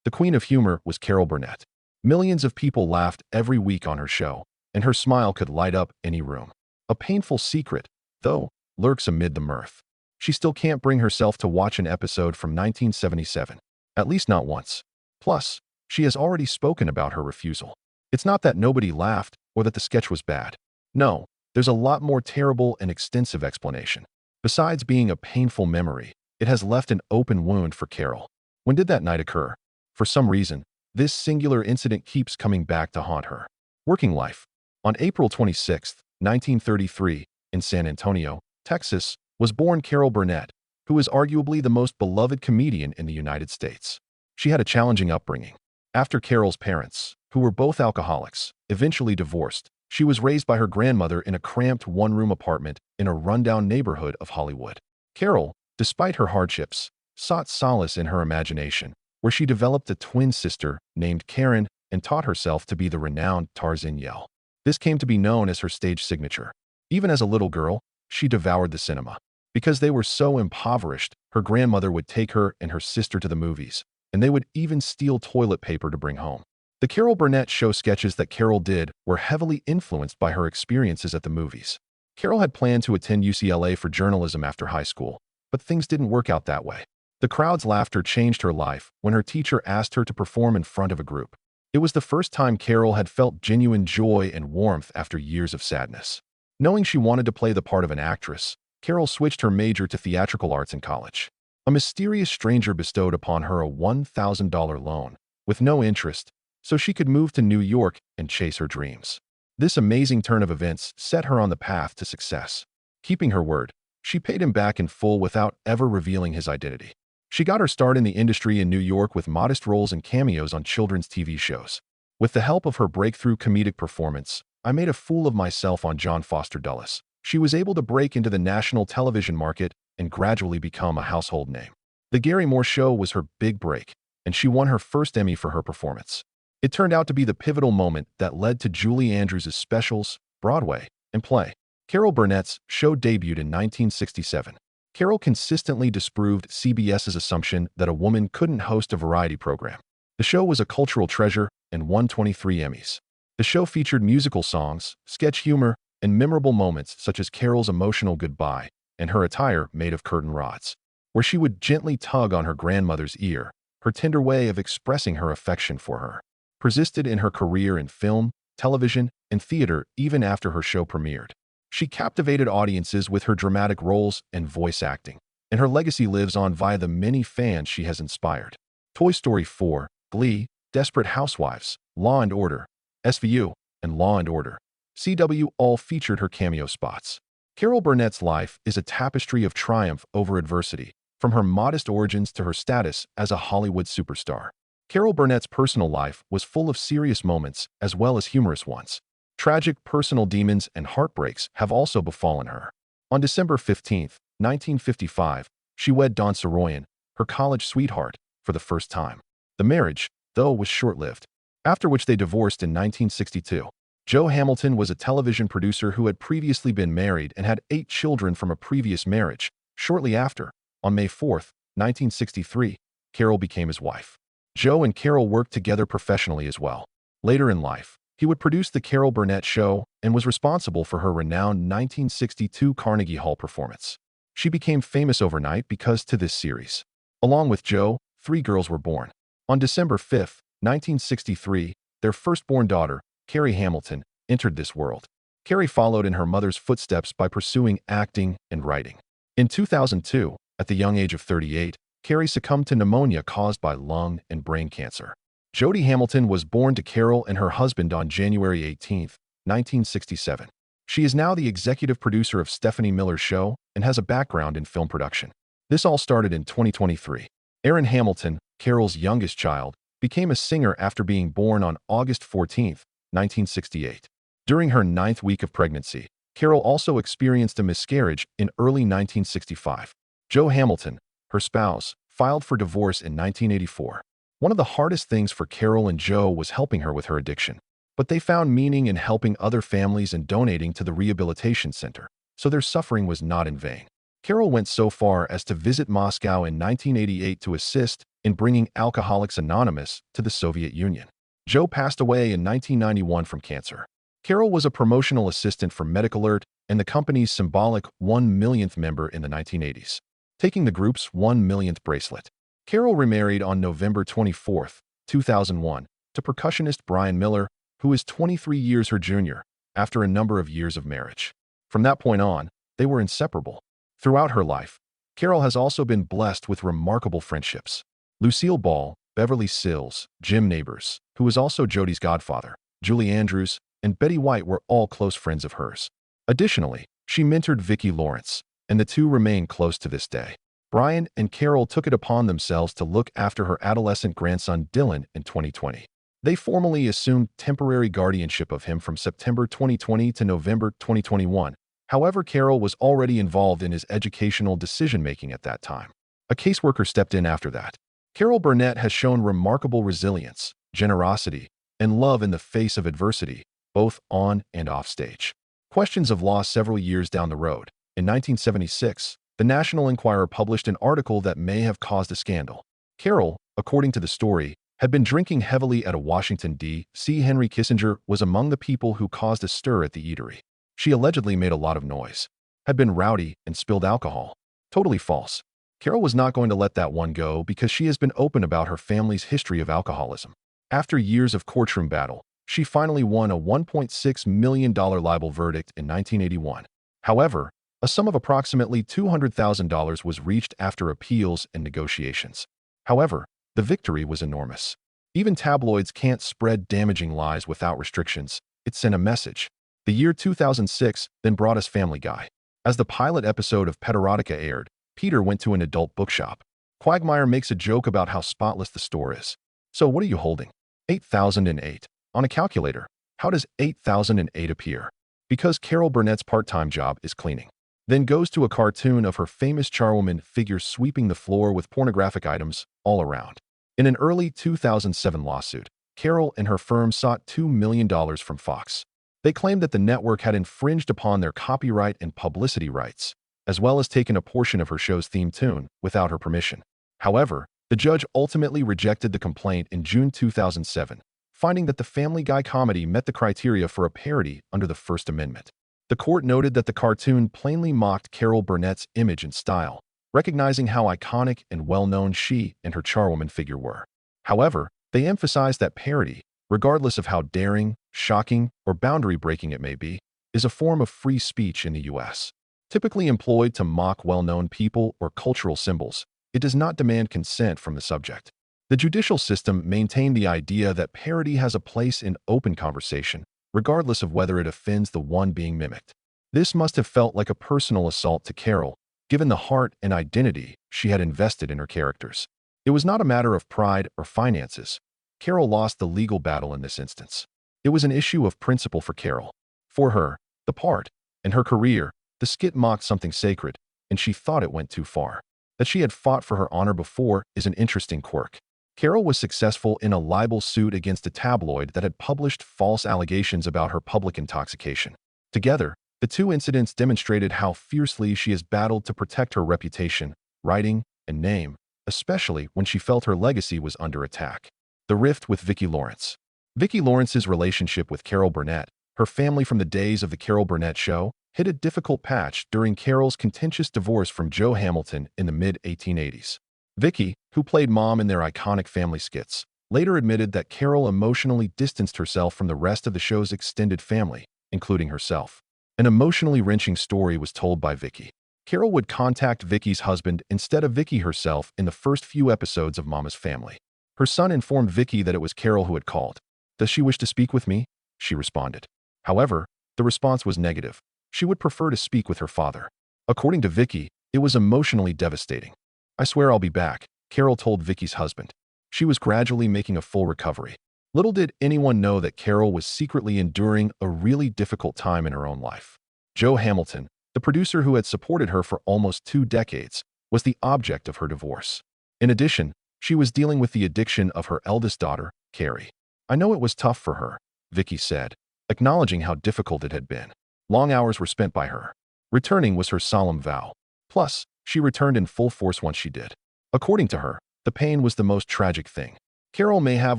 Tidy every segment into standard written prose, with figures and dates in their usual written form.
The queen of humor was Carol Burnett. Millions of people laughed every week on her show, and her smile could light up any room. A painful secret, though, lurks amid the mirth. She still can't bring herself to watch an episode from 1977. At least not once. Plus, she has already spoken about her refusal. It's not that nobody laughed or that the sketch was bad. No, there's a lot more terrible and extensive explanation. Besides being a painful memory, it has left an open wound for Carol. When did that night occur? For some reason, this singular incident keeps coming back to haunt her. Working life. On April 26, 1933, in San Antonio, Texas, was born Carol Burnett, who is arguably the most beloved comedian in the United States. She had a challenging upbringing. After Carol's parents, who were both alcoholics, eventually divorced, she was raised by her grandmother in a cramped one-room apartment in a rundown neighborhood of Hollywood. Carol, despite her hardships, sought solace in her imagination, where she developed a twin sister named Karen and taught herself to be the renowned Tarzan Yell. This came to be known as her stage signature. Even as a little girl, she devoured the cinema. Because they were so impoverished, her grandmother would take her and her sister to the movies, and they would even steal toilet paper to bring home. The Carol Burnett show sketches that Carol did were heavily influenced by her experiences at the movies. Carol had planned to attend UCLA for journalism after high school, but things didn't work out that way. The crowd's laughter changed her life when her teacher asked her to perform in front of a group. It was the first time Carol had felt genuine joy and warmth after years of sadness. Knowing she wanted to play the part of an actress, Carol switched her major to theatrical arts in college. A mysterious stranger bestowed upon her a $1,000 loan, with no interest, so she could move to New York and chase her dreams. This amazing turn of events set her on the path to success. Keeping her word, she paid him back in full without ever revealing his identity. She got her start in the industry in New York with modest roles and cameos on children's TV shows. With the help of her breakthrough comedic performance, I Made a Fool of Myself on John Foster Dulles, she was able to break into the national television market and gradually become a household name. The Gary Moore Show was her big break, and she won her first Emmy for her performance. It turned out to be the pivotal moment that led to Julie Andrews' specials, Broadway, and play. Carol Burnett's show debuted in 1967. Carol consistently disproved CBS's assumption that a woman couldn't host a variety program. The show was a cultural treasure and won 23 Emmys. The show featured musical songs, sketch humor, and memorable moments such as Carol's emotional goodbye and her attire made of curtain rods, where she would gently tug on her grandmother's ear. Her tender way of expressing her affection for her persisted in her career in film, television, and theater even after her show premiered. She captivated audiences with her dramatic roles and voice acting, and her legacy lives on via the many fans she has inspired. Toy Story 4, Glee, Desperate Housewives, Law and Order, SVU, and Law and Order, CW all featured her cameo spots. Carol Burnett's life is a tapestry of triumph over adversity, from her modest origins to her status as a Hollywood superstar. Carol Burnett's personal life was full of serious moments as well as humorous ones. Tragic personal demons and heartbreaks have also befallen her. On December 15, 1955, she wed Don Soroyan, her college sweetheart, for the first time. The marriage, though, was short-lived, after which they divorced in 1962. Joe Hamilton was a television producer who had previously been married and had 8 children from a previous marriage. Shortly after, on May 4, 1963, Carol became his wife. Joe and Carol worked together professionally as well. Later in life, he would produce The Carol Burnett Show and was responsible for her renowned 1962 Carnegie Hall performance. She became famous overnight because to this series. Along with Joe, 3 girls were born. On December 5, 1963, their firstborn daughter, Carrie Hamilton, entered this world. Carrie followed in her mother's footsteps by pursuing acting and writing. In 2002, at the young age of 38, Carrie succumbed to pneumonia caused by lung and brain cancer. Jody Hamilton was born to Carol and her husband on January 18, 1967. She is now the executive producer of Stephanie Miller's show and has a background in film production. This all started in 2023. Erin Hamilton, Carol's youngest child, became a singer after being born on August 14, 1968. During her 9th week of pregnancy, Carol also experienced a miscarriage in early 1965. Joe Hamilton, her spouse, filed for divorce in 1984. One of the hardest things for Carol and Joe was helping her with her addiction, but they found meaning in helping other families and donating to the rehabilitation center, so their suffering was not in vain. Carol went so far as to visit Moscow in 1988 to assist in bringing Alcoholics Anonymous to the Soviet Union. Joe passed away in 1991 from cancer. Carol was a promotional assistant for MedicAlert and the company's symbolic 1 millionth member in the 1980s, taking the group's 1 millionth bracelet. Carol remarried on November 24, 2001, to percussionist Brian Miller, who is 23 years her junior, after a number of years of marriage. From that point on, they were inseparable. Throughout her life, Carol has also been blessed with remarkable friendships. Lucille Ball, Beverly Sills, Jim Nabors, who was also Jody's godfather, Julie Andrews, and Betty White were all close friends of hers. Additionally, she mentored Vicki Lawrence, and the two remain close to this day. Brian and Carol took it upon themselves to look after her adolescent grandson Dylan in 2020. They formally assumed temporary guardianship of him from September 2020 to November 2021. However, Carol was already involved in his educational decision-making at that time. A caseworker stepped in after that. Carol Burnett has shown remarkable resilience, generosity, and love in the face of adversity, both on and off stage. Questions of loss several years down the road. In 1976, the National Enquirer published an article that may have caused a scandal. Carol, according to the story, had been drinking heavily at a Washington, D.C. Henry Kissinger was among the people who caused a stir at the eatery. She allegedly made a lot of noise, had been rowdy, and spilled alcohol. Totally false. Carol was not going to let that one go because she has been open about her family's history of alcoholism. After years of courtroom battle, she finally won a $1.6 million libel verdict in 1981. However, a sum of approximately $200,000 was reached after appeals and negotiations. However, the victory was enormous. Even tabloids can't spread damaging lies without restrictions. It sent a message. The year 2006 then brought us Family Guy. As the pilot episode of Pederotica aired, Peter went to an adult bookshop. Quagmire makes a joke about how spotless the store is. So what are you holding? 8,008. On a calculator, how does 8,008 appear? Because Carol Burnett's part-time job is cleaning. Then goes to a cartoon of her famous charwoman figure sweeping the floor with pornographic items all around. In an early 2007 lawsuit, Carol and her firm sought $2 million from Fox. They claimed that the network had infringed upon their copyright and publicity rights, as well as taken a portion of her show's theme tune without her permission. However, the judge ultimately rejected the complaint in June 2007, finding that the Family Guy comedy met the criteria for a parody under the First Amendment. The court noted that the cartoon plainly mocked Carol Burnett's image and style, recognizing how iconic and well-known she and her charwoman figure were. However, they emphasized that parody, regardless of how daring, shocking, or boundary-breaking it may be, is a form of free speech in the U.S. Typically employed to mock well-known people or cultural symbols, it does not demand consent from the subject. The judicial system maintained the idea that parody has a place in open conversation, regardless of whether it offends the one being mimicked. This must have felt like a personal assault to Carol, given the heart and identity she had invested in her characters. It was not a matter of pride or finances. Carol lost the legal battle in this instance. It was an issue of principle for Carol. For her, the part, and her career, the skit mocked something sacred, and she thought it went too far. That she had fought for her honor before is an interesting quirk. Carol was successful in a libel suit against a tabloid that had published false allegations about her public intoxication. Together, the two incidents demonstrated how fiercely she has battled to protect her reputation, writing, and name, especially when she felt her legacy was under attack. The rift with Vicki Lawrence. Vicki Lawrence's relationship with Carol Burnett, her family from the days of The Carol Burnett Show, hit a difficult patch during Carol's contentious divorce from Joe Hamilton in the mid-1880s. Vicki, who played Mom in their iconic family skits, later admitted that Carol emotionally distanced herself from the rest of the show's extended family, including herself. An emotionally wrenching story was told by Vicki. Carol would contact Vicki's husband instead of Vicki herself in the first few episodes of Mama's Family. Her son informed Vicki that it was Carol who had called. "Does she wish to speak with me?" she responded. However, the response was negative. She would prefer to speak with her father. According to Vicki, it was emotionally devastating. "I swear I'll be back," Carol told Vicki's husband. She was gradually making a full recovery. Little did anyone know that Carol was secretly enduring a really difficult time in her own life. Joe Hamilton, the producer who had supported her for almost 2 decades, was the object of her divorce. In addition, she was dealing with the addiction of her eldest daughter, Carrie. "I know it was tough for her," Vicki said, acknowledging how difficult it had been. Long hours were spent by her. Returning was her solemn vow. Plus, she returned in full force once she did. According to her, The pain was the most tragic thing. Carol may have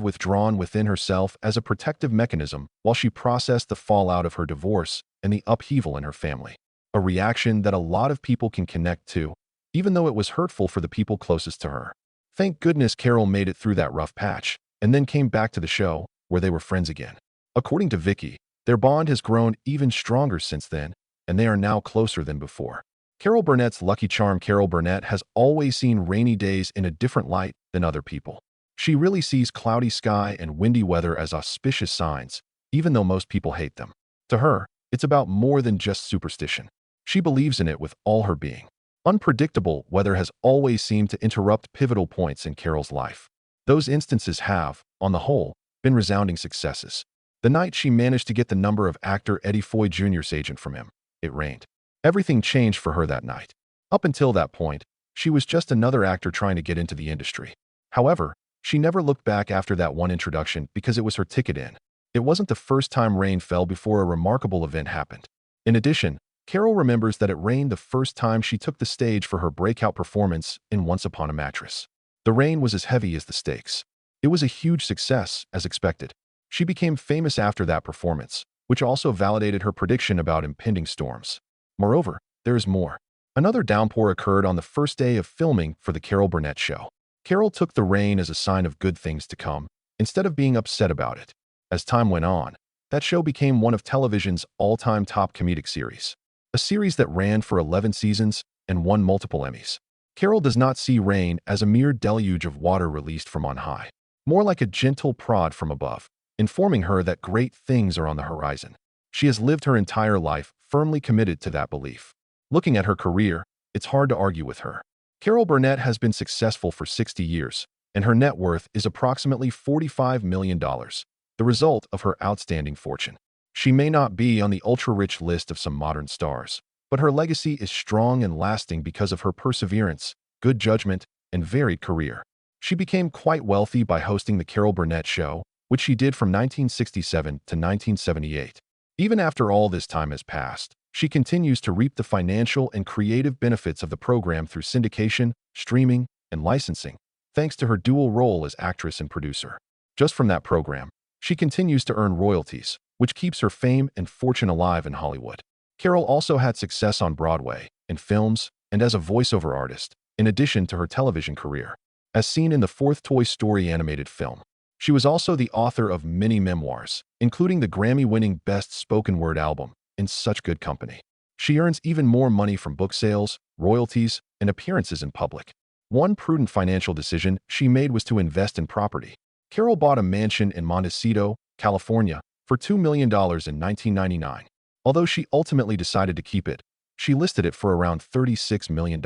withdrawn within herself as a protective mechanism while she processed the fallout of her divorce and the upheaval in her family. A reaction that a lot of people can connect to, even though it was hurtful for the people closest to her. Thank goodness Carol made it through that rough patch and then came back to the show where they were friends again. According to Vicky, their bond has grown even stronger since then, and they are now closer than before. Carol Burnett's lucky charm. Carol Burnett has always seen rainy days in a different light than other people. She really sees cloudy sky and windy weather as auspicious signs, even though most people hate them. To her, it's about more than just superstition. She believes in it with all her being. Unpredictable weather has always seemed to interrupt pivotal points in Carol's life. Those instances have, on the whole, been resounding successes. The night she managed to get the number of actor Eddie Foy Jr.'s agent from him, it rained. Everything changed for her that night. Up until that point, she was just another actor trying to get into the industry. However, she never looked back after that one introduction because it was her ticket in. It wasn't the first time rain fell before a remarkable event happened. In addition, Carol remembers that it rained the first time she took the stage for her breakout performance in Once Upon a Mattress. The rain was as heavy as the stakes. It was a huge success, as expected. She became famous after that performance, which also validated her prediction about impending storms. Moreover, there is more. Another downpour occurred on the first day of filming for the Carol Burnett show. Carol took the rain as a sign of good things to come, instead of being upset about it. As time went on, that show became one of television's all-time top comedic series. A series that ran for 11 seasons and won multiple Emmys. Carol does not see rain as a mere deluge of water released from on high, more like a gentle prod from above, informing her that great things are on the horizon. She has lived her entire life firmly committed to that belief. Looking at her career, it's hard to argue with her. Carol Burnett has been successful for 60 years, and her net worth is approximately $45 million, the result of her outstanding fortune. She may not be on the ultra-rich list of some modern stars, but her legacy is strong and lasting because of her perseverance, good judgment, and varied career. She became quite wealthy by hosting the Carol Burnett Show, which she did from 1967 to 1978. Even after all this time has passed, she continues to reap the financial and creative benefits of the program through syndication, streaming, and licensing, thanks to her dual role as actress and producer. Just from that program, she continues to earn royalties, which keeps her fame and fortune alive in Hollywood. Carol also had success on Broadway, in films, and as a voiceover artist, in addition to her television career. As seen in the fourth Toy Story animated film, she was also the author of many memoirs, including the Grammy-winning Best Spoken Word album, In Such Good Company. She earns even more money from book sales, royalties, and appearances in public. One prudent financial decision she made was to invest in property. Carol bought a mansion in Montecito, California, for $2 million in 1999. Although she ultimately decided to keep it, she listed it for around $36 million.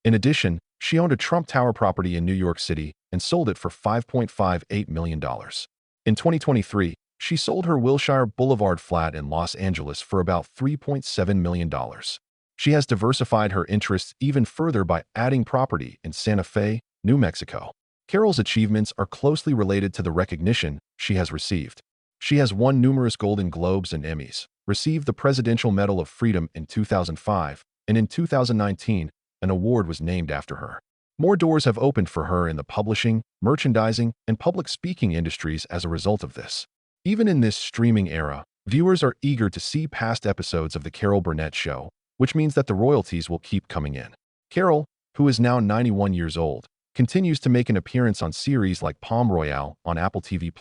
In addition, she owned a Trump Tower property in New York City and sold it for $5.58 million. In 2023, she sold her Wilshire Boulevard flat in Los Angeles for about $3.7 million. She has diversified her interests even further by adding property in Santa Fe, New Mexico. Carol's achievements are closely related to the recognition she has received. She has won numerous Golden Globes and Emmys, received the Presidential Medal of Freedom in 2005, and in 2019, an award was named after her. More doors have opened for her in the publishing, merchandising, and public speaking industries as a result of this. Even in this streaming era, viewers are eager to see past episodes of The Carol Burnett Show, which means that the royalties will keep coming in. Carol, who is now 91 years old, continues to make an appearance on series like Palm Royale on Apple TV+.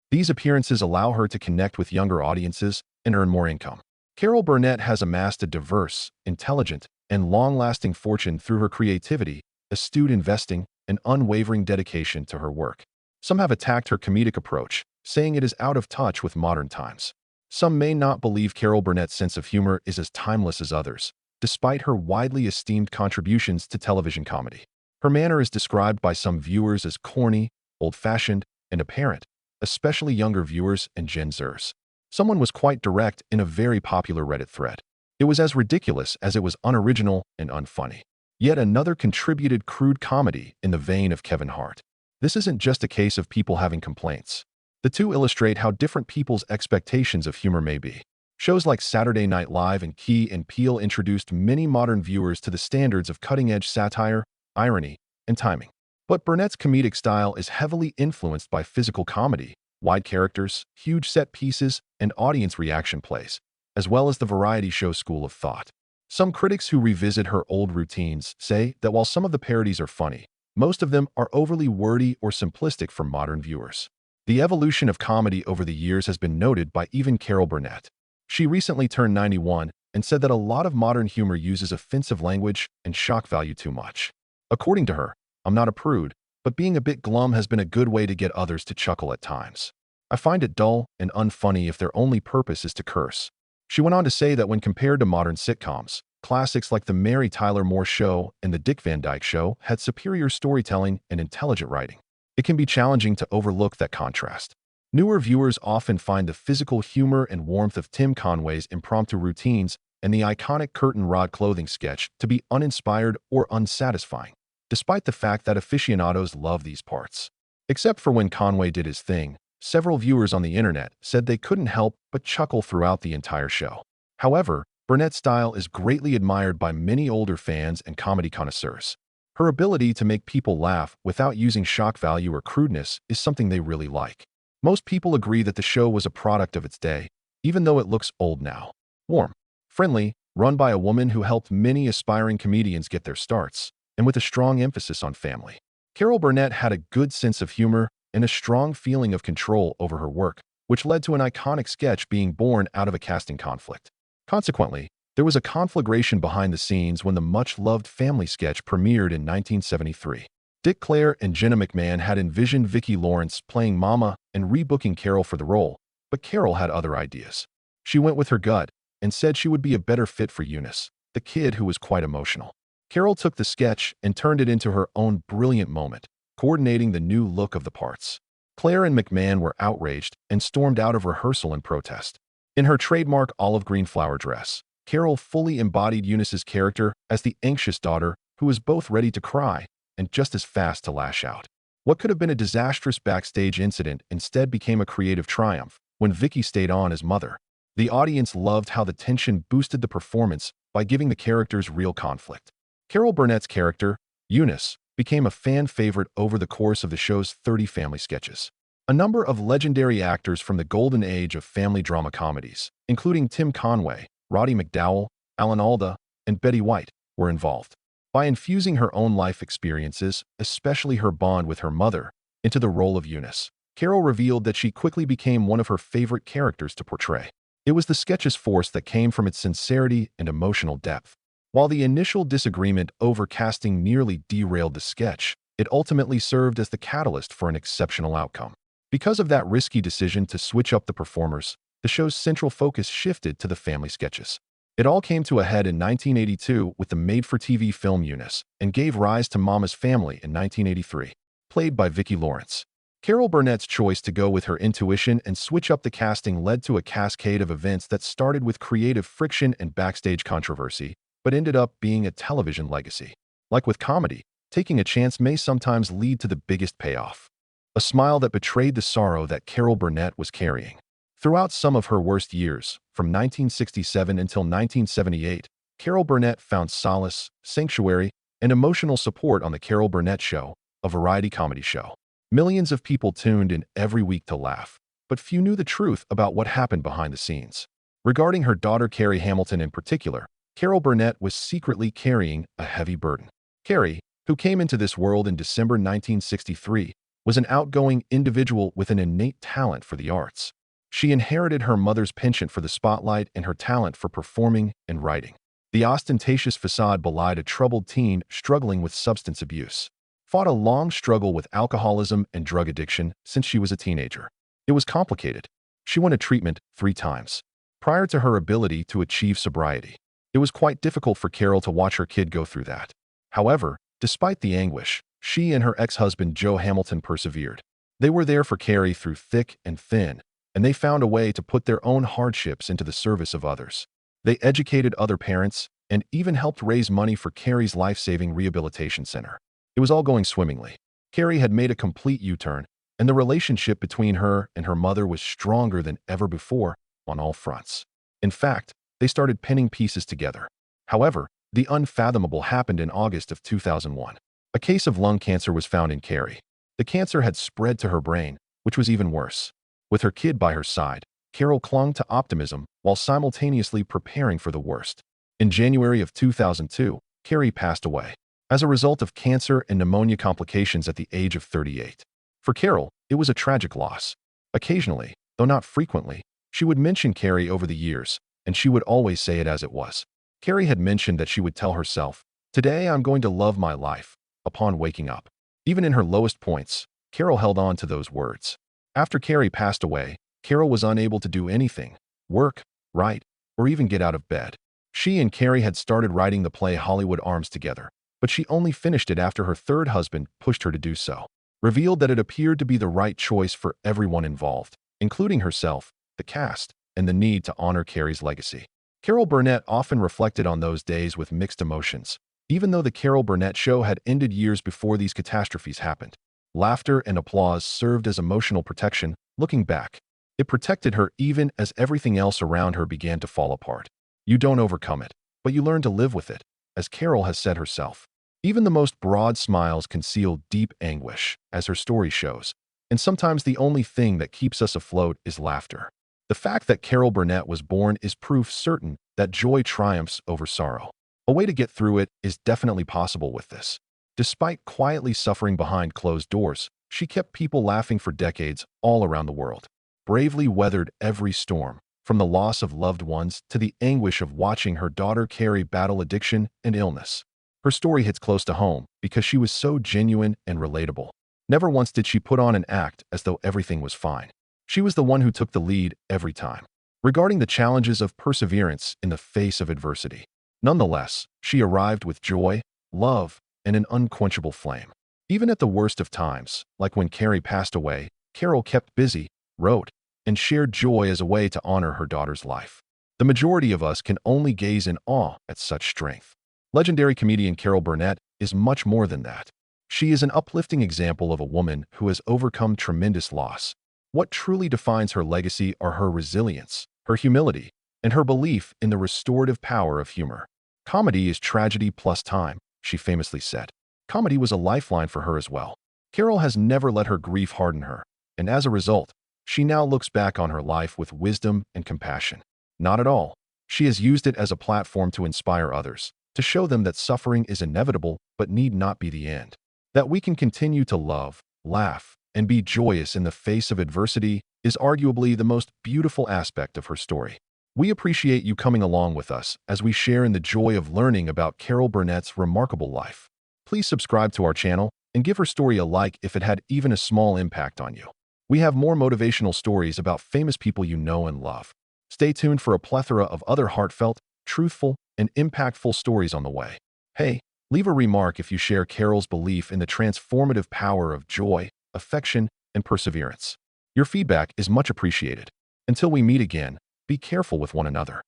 These appearances allow her to connect with younger audiences and earn more income. Carol Burnett has amassed a diverse, intelligent, and long-lasting fortune through her creativity, astute investing, and unwavering dedication to her work. Some have attacked her comedic approach, saying it is out of touch with modern times. Some may not believe Carol Burnett's sense of humor is as timeless as others, despite her widely esteemed contributions to television comedy. Her manner is described by some viewers as corny, old-fashioned, and apparent, especially younger viewers and Gen Zers. Someone was quite direct in a very popular Reddit thread. It was as ridiculous as it was unoriginal and unfunny. Yet another contributed crude comedy in the vein of Kevin Hart. This isn't just a case of people having complaints. The two illustrate how different people's expectations of humor may be. Shows like Saturday Night Live and Key and Peele introduced many modern viewers to the standards of cutting-edge satire, irony, and timing. But Burnett's comedic style is heavily influenced by physical comedy, wide characters, huge set pieces, and audience reaction plays, as well as the variety show school of thought. Some critics who revisit her old routines say that while some of the parodies are funny, most of them are overly wordy or simplistic for modern viewers. The evolution of comedy over the years has been noted by even Carol Burnett. She recently turned 91 and said that a lot of modern humor uses offensive language and shock value too much. According to her, "I'm not a prude, but being a bit glum has been a good way to get others to chuckle at times. I find it dull and unfunny if their only purpose is to curse." She went on to say that when compared to modern sitcoms, classics like The Mary Tyler Moore Show and The Dick Van Dyke Show had superior storytelling and intelligent writing. It can be challenging to overlook that contrast. Newer viewers often find the physical humor and warmth of Tim Conway's impromptu routines and the iconic curtain rod clothing sketch to be uninspired or unsatisfying, despite the fact that aficionados love these parts. Except for when Conway did his thing, several viewers on the internet said they couldn't help but chuckle throughout the entire show. However, Burnett's style is greatly admired by many older fans and comedy connoisseurs. Her ability to make people laugh without using shock value or crudeness is something they really like. Most people agree that the show was a product of its day, even though it looks old now. Warm, friendly, run by a woman who helped many aspiring comedians get their starts, and with a strong emphasis on family. Carol Burnett had a good sense of humor and a strong feeling of control over her work, which led to an iconic sketch being born out of a casting conflict. Consequently, there was a conflagration behind the scenes when the much-loved family sketch premiered in 1973. Dick Clare and Jenna McMahon had envisioned Vicki Lawrence playing Mama and rebooking Carol for the role, but Carol had other ideas. She went with her gut and said she would be a better fit for Eunice, the kid who was quite emotional. Carol took the sketch and turned it into her own brilliant moment, coordinating the new look of the parts. Clare and McMahon were outraged and stormed out of rehearsal in protest. In her trademark olive green flower dress, Carol fully embodied Eunice's character as the anxious daughter who was both ready to cry and just as fast to lash out. What could have been a disastrous backstage incident instead became a creative triumph when Vicki stayed on as mother. The audience loved how the tension boosted the performance by giving the characters real conflict. Carol Burnett's character, Eunice, became a fan favorite over the course of the show's 30 family sketches. A number of legendary actors from the golden age of family drama comedies, including Tim Conway, Roddy McDowall, Alan Alda, and Betty White, were involved. By infusing her own life experiences, especially her bond with her mother, into the role of Eunice, Carol revealed that she quickly became one of her favorite characters to portray. It was the sketch's force that came from its sincerity and emotional depth. While the initial disagreement over casting nearly derailed the sketch, it ultimately served as the catalyst for an exceptional outcome. Because of that risky decision to switch up the performers, the show's central focus shifted to the family sketches. It all came to a head in 1982 with the made-for-TV film Eunice and gave rise to Mama's Family in 1983, played by Vicki Lawrence. Carol Burnett's choice to go with her intuition and switch up the casting led to a cascade of events that started with creative friction and backstage controversy, but ended up being a television legacy. Like with comedy, taking a chance may sometimes lead to the biggest payoff. A smile that betrayed the sorrow that Carol Burnett was carrying. Throughout some of her worst years, from 1967 until 1978, Carol Burnett found solace, sanctuary, and emotional support on The Carol Burnett Show, a variety comedy show. Millions of people tuned in every week to laugh, but few knew the truth about what happened behind the scenes. Regarding her daughter Carrie Hamilton in particular, Carol Burnett was secretly carrying a heavy burden. Carrie, who came into this world in December 1963, was an outgoing individual with an innate talent for the arts. She inherited her mother's penchant for the spotlight and her talent for performing and writing. The ostentatious facade belied a troubled teen struggling with substance abuse. Fought a long struggle with alcoholism and drug addiction since she was a teenager. It was complicated. She went to treatment 3 times prior to her ability to achieve sobriety. It was quite difficult for Carol to watch her kid go through that. However, despite the anguish, she and her ex-husband Joe Hamilton persevered. They were there for Carrie through thick and thin, and they found a way to put their own hardships into the service of others. They educated other parents and even helped raise money for Carrie's life-saving rehabilitation center. It was all going swimmingly. Carrie had made a complete U-turn, and the relationship between her and her mother was stronger than ever before on all fronts. In fact, they started pinning pieces together. However, the unfathomable happened in August of 2001. A case of lung cancer was found in Carrie. The cancer had spread to her brain, which was even worse. With her kid by her side, Carol clung to optimism while simultaneously preparing for the worst. In January of 2002, Carrie passed away as a result of cancer and pneumonia complications at the age of 38. For Carol, it was a tragic loss. Occasionally, though not frequently, she would mention Carrie over the years, and she would always say it as it was. Carrie had mentioned that she would tell herself, "Today I'm going to love my life," upon waking up. Even in her lowest points, Carol held on to those words. After Carrie passed away, Carol was unable to do anything, work, write, or even get out of bed. She and Carrie had started writing the play Hollywood Arms together, but she only finished it after her third husband pushed her to do so, revealed that it appeared to be the right choice for everyone involved, including herself, the cast, and the need to honor Carrie's legacy. Carol Burnett often reflected on those days with mixed emotions. Even though the Carol Burnett show had ended years before these catastrophes happened, laughter and applause served as emotional protection. Looking back, it protected her even as everything else around her began to fall apart. You don't overcome it, but you learn to live with it, as Carol has said herself. Even the most broad smiles conceal deep anguish, as her story shows, and sometimes the only thing that keeps us afloat is laughter. The fact that Carol Burnett was born is proof certain that joy triumphs over sorrow. A way to get through it is definitely possible with this. Despite quietly suffering behind closed doors, she kept people laughing for decades all around the world. Bravely weathered every storm, from the loss of loved ones to the anguish of watching her daughter Carrie battle addiction and illness. Her story hits close to home because she was so genuine and relatable. Never once did she put on an act as though everything was fine. She was the one who took the lead every time, regarding the challenges of perseverance in the face of adversity. Nonetheless, she arrived with joy, love, and an unquenchable flame. Even at the worst of times, like when Carrie passed away, Carol kept busy, wrote, and shared joy as a way to honor her daughter's life. The majority of us can only gaze in awe at such strength. Legendary comedian Carol Burnett is much more than that. She is an uplifting example of a woman who has overcome tremendous loss. What truly defines her legacy are her resilience, her humility, and her belief in the restorative power of humor. "Comedy is tragedy plus time," she famously said. Comedy was a lifeline for her as well. Carol has never let her grief harden her, and as a result, she now looks back on her life with wisdom and compassion. Not at all. She has used it as a platform to inspire others, to show them that suffering is inevitable but need not be the end. That we can continue to love, laugh, and be joyous in the face of adversity is arguably the most beautiful aspect of her story. We appreciate you coming along with us as we share in the joy of learning about Carol Burnett's remarkable life. Please subscribe to our channel and give her story a like if it had even a small impact on you. We have more motivational stories about famous people you know and love. Stay tuned for a plethora of other heartfelt, truthful, and impactful stories on the way. Hey, leave a remark if you share Carol's belief in the transformative power of joy, affection, and perseverance. Your feedback is much appreciated. Until we meet again, be careful with one another.